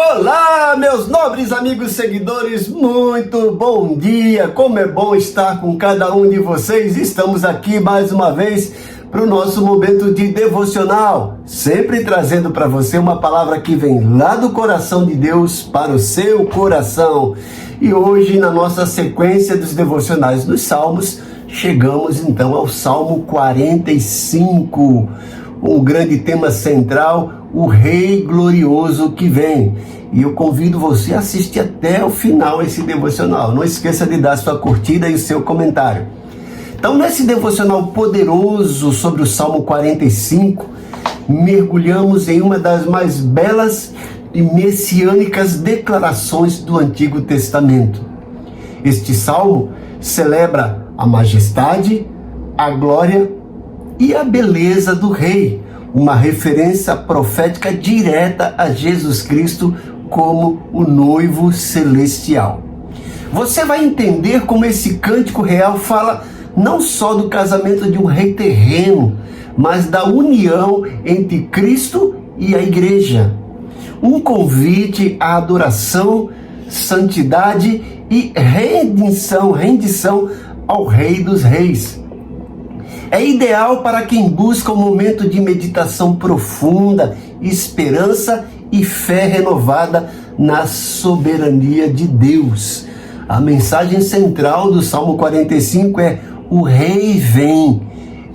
Olá, meus nobres amigos seguidores, muito bom dia! Como é bom estar com cada um de vocês. Estamos aqui mais uma vez para o nosso momento de devocional, sempre trazendo para você uma palavra que vem lá do coração de Deus para o seu coração. E hoje, na nossa sequência dos devocionais dos Salmos, chegamos então ao Salmo 45, um grande tema central, o Rei Glorioso que vem. E eu convido você a assistir até o final esse devocional. Não esqueça de dar sua curtida e o seu comentário. Então, nesse devocional poderoso sobre o Salmo 45, mergulhamos em uma das mais belas e messiânicas declarações do Antigo Testamento. Este salmo celebra a majestade, a glória e a beleza do Rei, uma referência profética direta a Jesus Cristo como o noivo celestial. Você vai entender como esse cântico real fala não só do casamento de um rei terreno, mas da união entre Cristo e a igreja. Um convite à adoração, santidade e rendição ao Rei dos Reis. É ideal para quem busca um momento de meditação profunda, esperança e fé renovada na soberania de Deus. A mensagem central do Salmo 45 é: o Rei vem,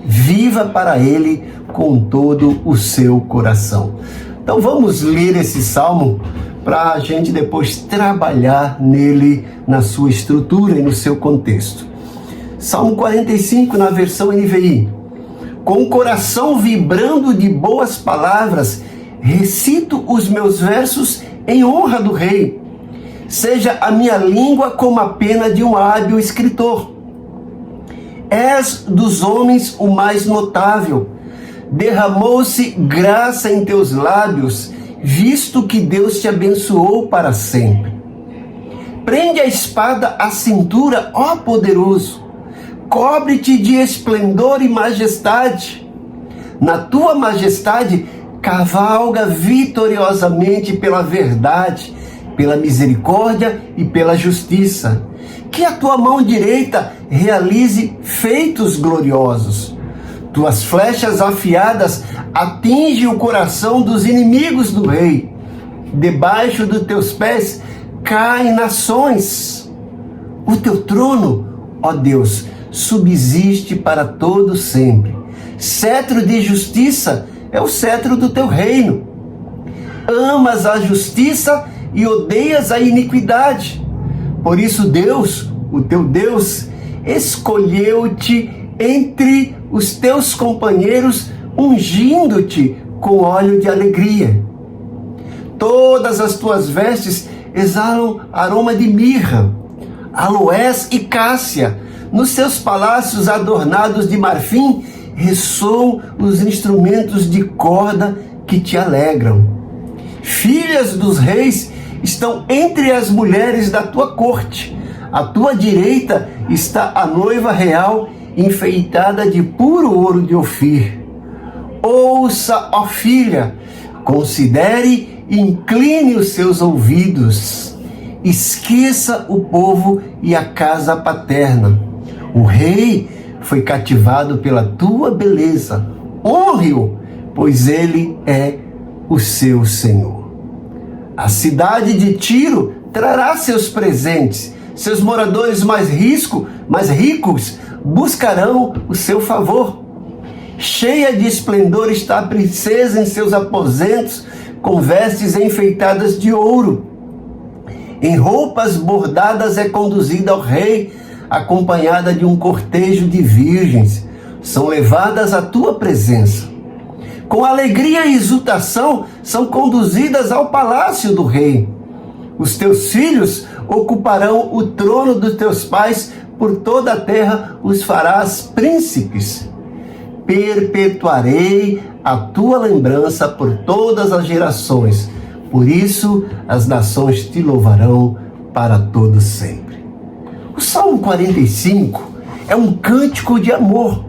viva para Ele com todo o seu coração. Então vamos ler esse Salmo para a gente depois trabalhar nele, na sua estrutura e no seu contexto. Salmo 45 na versão NVI. Com o coração vibrando de boas palavras, recito os meus versos em honra do Rei. Seja a minha língua como a pena de um hábil escritor. És dos homens o mais notável. Derramou-se graça em teus lábios, visto que Deus te abençoou para sempre. Prende a espada à cintura, ó poderoso. Cobre-te de esplendor e majestade. Na tua majestade, cavalga vitoriosamente pela verdade, pela misericórdia e pela justiça. Que a tua mão direita realize feitos gloriosos. Tuas flechas afiadas atingem o coração dos inimigos do rei. Debaixo dos teus pés caem nações. O teu trono, ó Deus, subsiste para todo sempre. Cetro de justiça é o cetro do teu reino. Amas a justiça e odeias a iniquidade. Por isso Deus, o teu Deus, escolheu-te entre os teus companheiros, ungindo-te com óleo de alegria. Todas as tuas vestes exalam aroma de mirra, aloés e cássia. Nos seus palácios adornados de marfim, ressoam os instrumentos de corda que te alegram. Filhas dos reis estão entre as mulheres da tua corte. À tua direita está a noiva real, enfeitada de puro ouro de Ofir. Ouça, ó filha, considere e incline os seus ouvidos. Esqueça o povo e a casa paterna. O rei foi cativado pela tua beleza. Honre-o, pois ele é o seu Senhor. A cidade de Tiro trará seus presentes. Seus moradores mais ricos buscarão o seu favor. Cheia de esplendor está a princesa em seus aposentos, com vestes enfeitadas de ouro. Em roupas bordadas é conduzida ao rei, acompanhada de um cortejo de virgens. São levadas à tua presença. Com alegria e exultação são conduzidas ao palácio do rei. Os teus filhos ocuparão o trono dos teus pais, por toda a terra os farás príncipes. Perpetuarei a tua lembrança por todas as gerações. Por isso as nações te louvarão para todo sempre. O Salmo 45 é um cântico de amor,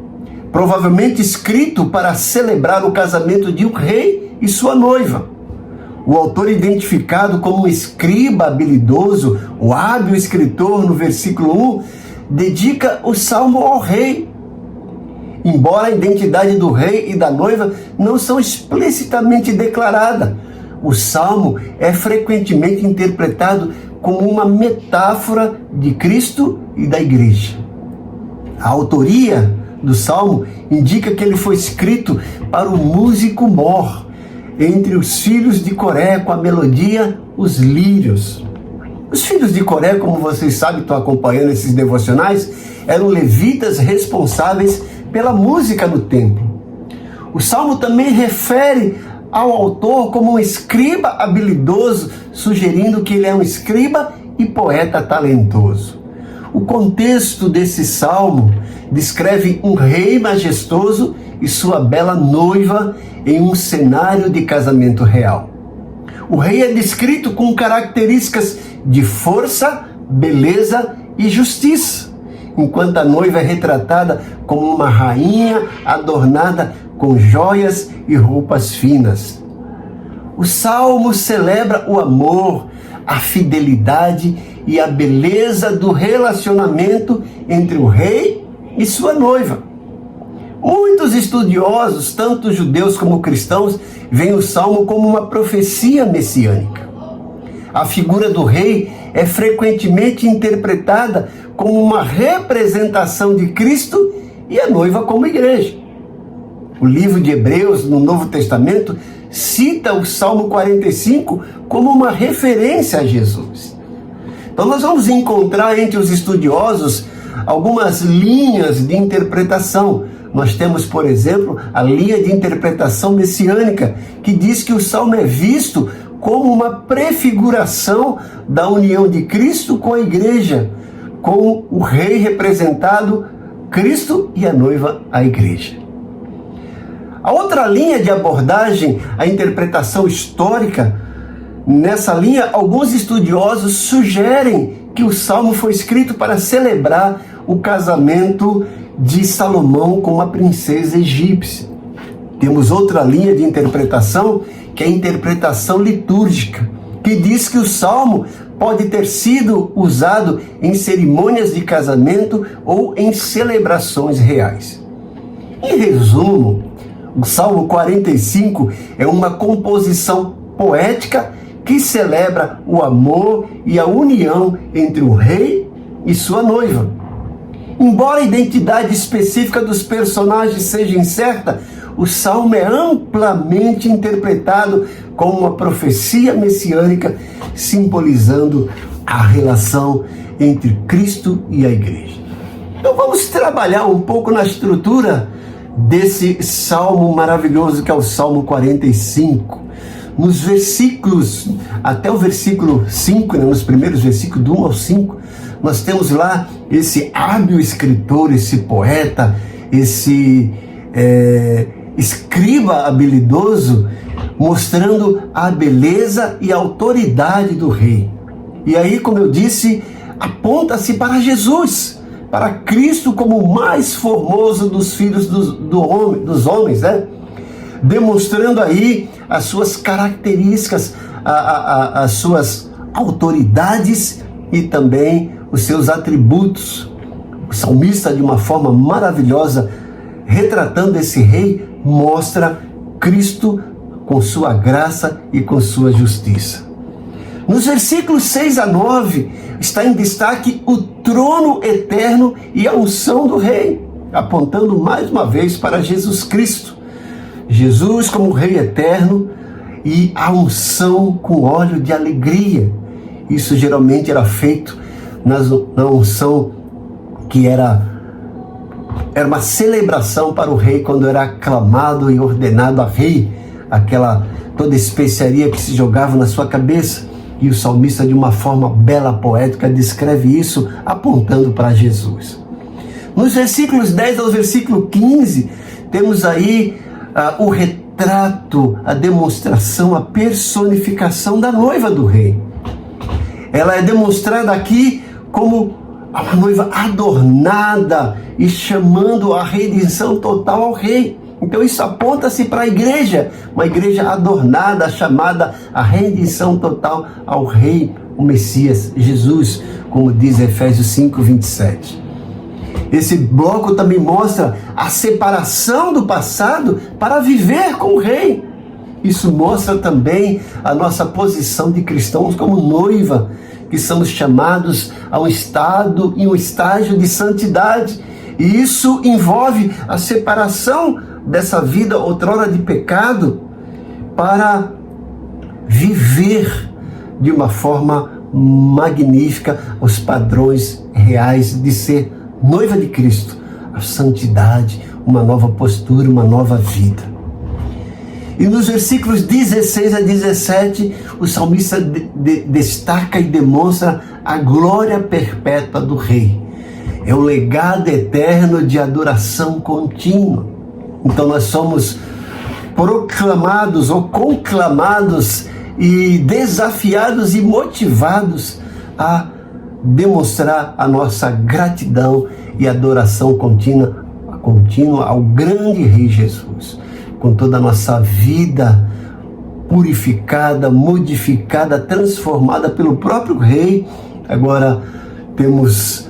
provavelmente escrito para celebrar o casamento de um rei e sua noiva. O autor identificado como um escriba habilidoso, o hábil escritor no versículo 1, dedica o salmo ao rei. Embora a identidade do rei e da noiva não são explicitamente declarada, o salmo é frequentemente interpretado como uma metáfora de Cristo e da igreja. A autoria do salmo indica que ele foi escrito para o músico mor, entre os filhos de Coré, com a melodia Os Lírios. Os filhos de Coré, como vocês sabem, estão acompanhando esses devocionais, eram levitas responsáveis pela música no templo. O salmo também refere ao autor como um escriba habilidoso, sugerindo que ele é um escriba e poeta talentoso. O contexto desse salmo descreve um rei majestoso e sua bela noiva em um cenário de casamento real. O rei é descrito com características de força, beleza e justiça, enquanto a noiva é retratada como uma rainha adornada com joias e roupas finas. O salmo celebra o amor, a fidelidade e a beleza do relacionamento entre o rei e sua noiva. Muitos estudiosos, tanto judeus como cristãos, veem o salmo como uma profecia messiânica. A figura do rei é frequentemente interpretada como uma representação de Cristo e a noiva como igreja. O livro de Hebreus, no Novo Testamento, cita o Salmo 45 como uma referência a Jesus. Então nós vamos encontrar entre os estudiosos algumas linhas de interpretação. Nós temos, por exemplo, a linha de interpretação messiânica, que diz que o Salmo é visto como uma prefiguração da união de Cristo com a igreja, com o rei representado, Cristo, e a noiva, a igreja. A outra linha de abordagem, a interpretação histórica, nessa linha, alguns estudiosos sugerem que o Salmo foi escrito para celebrar o casamento de Salomão com uma princesa egípcia. Temos outra linha de interpretação, que é a interpretação litúrgica, que diz que o Salmo pode ter sido usado em cerimônias de casamento ou em celebrações reais. Em resumo, o Salmo 45 é uma composição poética que celebra o amor e a união entre o rei e sua noiva. Embora a identidade específica dos personagens seja incerta, o Salmo é amplamente interpretado como uma profecia messiânica, simbolizando a relação entre Cristo e a igreja. Então vamos trabalhar um pouco na estrutura desse salmo maravilhoso que é o Salmo 45. Nos versículos, até o versículo 5, nos primeiros versículos do 1 ao 5, nós temos lá esse hábil escritor, esse poeta, esse escriba habilidoso, mostrando a beleza e a autoridade do rei. E aí, como eu disse, aponta-se para Jesus, para Cristo como o mais formoso dos filhos dos homens, né? Demonstrando aí as suas características, as suas autoridades e também os seus atributos. O salmista, de uma forma maravilhosa, retratando esse rei, mostra Cristo com sua graça e com sua justiça. Nos versículos 6 a 9, está em destaque o trono eterno e a unção do rei, apontando mais uma vez para Jesus Cristo. Jesus como Rei eterno e a unção com óleo de alegria. Isso geralmente era feito na unção que era uma celebração para o rei quando era aclamado e ordenado a rei, toda especiaria que se jogava na sua cabeça. E o salmista, de uma forma bela, poética, descreve isso apontando para Jesus. Nos versículos 10 ao versículo 15, temos aí o retrato, a demonstração, a personificação da noiva do rei. Ela é demonstrada aqui como uma noiva adornada e chamando a redenção total ao rei. Então isso aponta-se para a igreja, uma igreja adornada, chamada à rendição total ao Rei, o Messias, Jesus, como diz Efésios 5:27. Esse bloco também mostra a separação do passado para viver com o Rei. Isso mostra também a nossa posição de cristãos como noiva, que somos chamados a um estado e um estágio de santidade. E isso envolve a separação dessa vida outrora de pecado para viver de uma forma magnífica os padrões reais de ser noiva de Cristo, a santidade, uma nova postura, uma nova vida. E nos versículos 16 a 17, o salmista destaca e demonstra a glória perpétua do Rei. É o legado eterno de adoração contínua. Então nós somos proclamados ou conclamados e desafiados e motivados a demonstrar a nossa gratidão e adoração contínua ao grande Rei Jesus, com toda a nossa vida purificada, modificada, transformada pelo próprio Rei. Agora temos,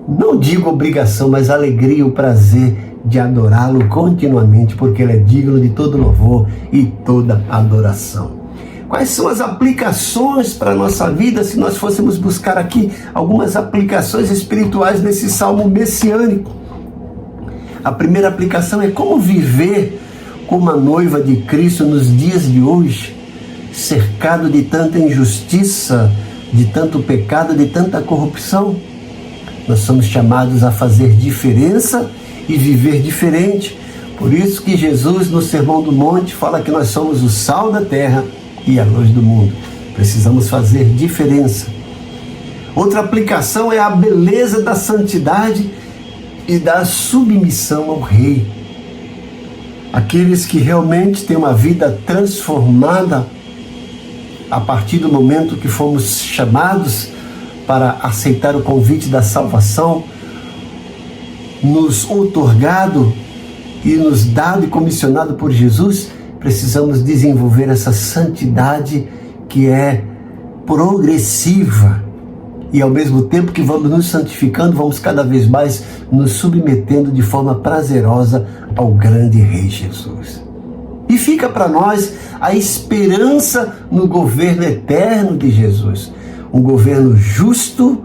não digo obrigação, mas alegria e o prazer de adorá-lo continuamente, porque ele é digno de todo louvor e toda adoração. Quais são as aplicações para a nossa vida, se nós fôssemos buscar aqui algumas aplicações espirituais nesse salmo messiânico? A primeira aplicação é como viver como a noiva de Cristo nos dias de hoje, cercado de tanta injustiça, de tanto pecado, de tanta corrupção. Nós somos chamados a fazer diferença e viver diferente. Por isso que Jesus, no Sermão do Monte, fala que nós somos o sal da terra e a luz do mundo. Precisamos fazer diferença. Outra aplicação é a beleza da santidade e da submissão ao Rei. Aqueles que realmente têm uma vida transformada a partir do momento que fomos chamados para aceitar o convite da salvação, nos outorgado e nos dado e comissionado por Jesus, precisamos desenvolver essa santidade que é progressiva. E ao mesmo tempo que vamos nos santificando, vamos cada vez mais nos submetendo de forma prazerosa ao grande Rei Jesus. E fica para nós a esperança no governo eterno de Jesus. Um governo justo,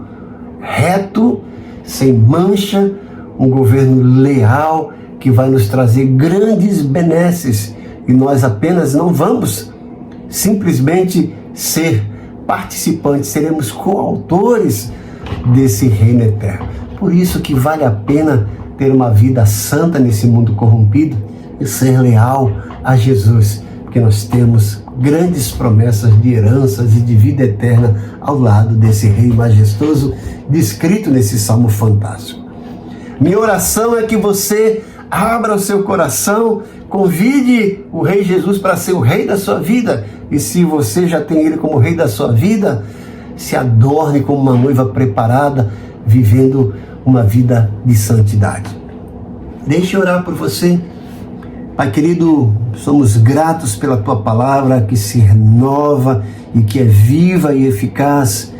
reto, sem mancha, um governo leal que vai nos trazer grandes benesses. E nós apenas não vamos simplesmente ser participantes, seremos coautores desse reino eterno. Por isso que vale a pena ter uma vida santa nesse mundo corrompido e ser leal a Jesus, porque nós temos grandes promessas de heranças e de vida eterna ao lado desse Rei majestoso descrito nesse salmo fantástico. Minha oração é que você abra o seu coração, convide o Rei Jesus para ser o Rei da sua vida. E se você já tem Ele como Rei da sua vida, se adorne como uma noiva preparada, vivendo uma vida de santidade. Deixe eu orar por você. Pai querido, somos gratos pela Tua palavra que se renova e que é viva e eficaz.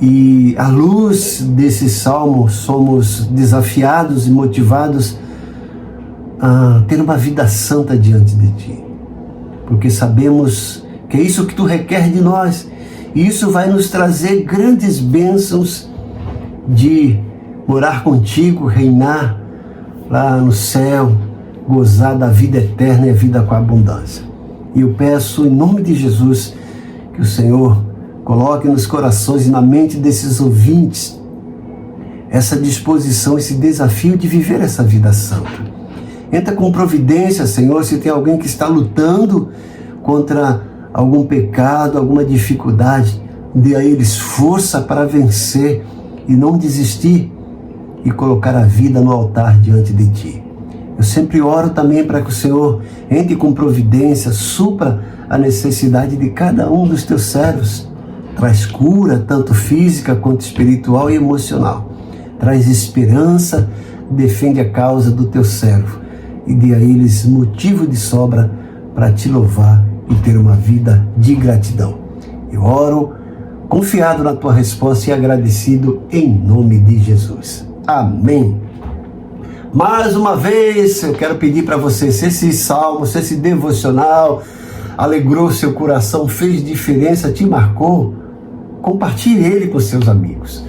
E à luz desse salmo, somos desafiados e motivados a ter uma vida santa diante de Ti, porque sabemos que é isso que Tu requer de nós, e isso vai nos trazer grandes bênçãos de morar contigo, reinar lá no céu, gozar da vida eterna e a vida com abundância. E eu peço em nome de Jesus que o Senhor coloque nos corações e na mente desses ouvintes essa disposição, esse desafio de viver essa vida santa. Entra com providência, Senhor, se tem alguém que está lutando contra algum pecado, alguma dificuldade, dê a eles força para vencer e não desistir e colocar a vida no altar diante de Ti. Eu sempre oro também para que o Senhor entre com providência, supra a necessidade de cada um dos Teus servos. Traz cura, tanto física quanto espiritual e emocional. Traz esperança, defende a causa do Teu servo. e dê a eles motivo de sobra para te louvar e ter uma vida de gratidão. Eu oro confiado na tua resposta e agradecido em nome de Jesus. Amém. Mais uma vez, eu quero pedir para você, se esse salmo, se esse devocional alegrou seu coração, fez diferença, te marcou, compartilhe ele com seus amigos.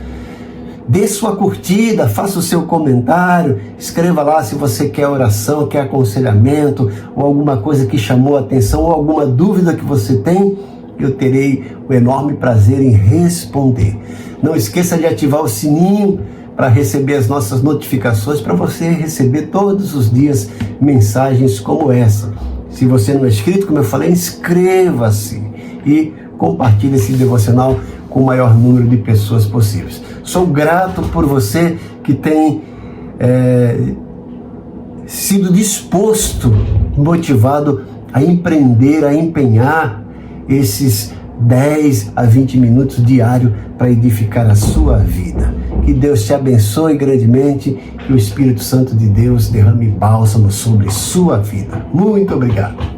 Dê sua curtida, faça o seu comentário, escreva lá se você quer oração, quer aconselhamento, ou alguma coisa que chamou a atenção, ou alguma dúvida que você tem, eu terei o enorme prazer em responder. Não esqueça de ativar o sininho para receber as nossas notificações, para você receber todos os dias mensagens como essa. Se você não é inscrito, como eu falei, inscreva-se e compartilhe esse devocional com o maior número de pessoas possíveis. Sou grato por você que tem sido disposto, motivado a empreender, a empenhar esses 10 a 20 minutos diário para edificar a sua vida. Que Deus te abençoe grandemente, que o Espírito Santo de Deus derrame bálsamo sobre sua vida. Muito obrigado.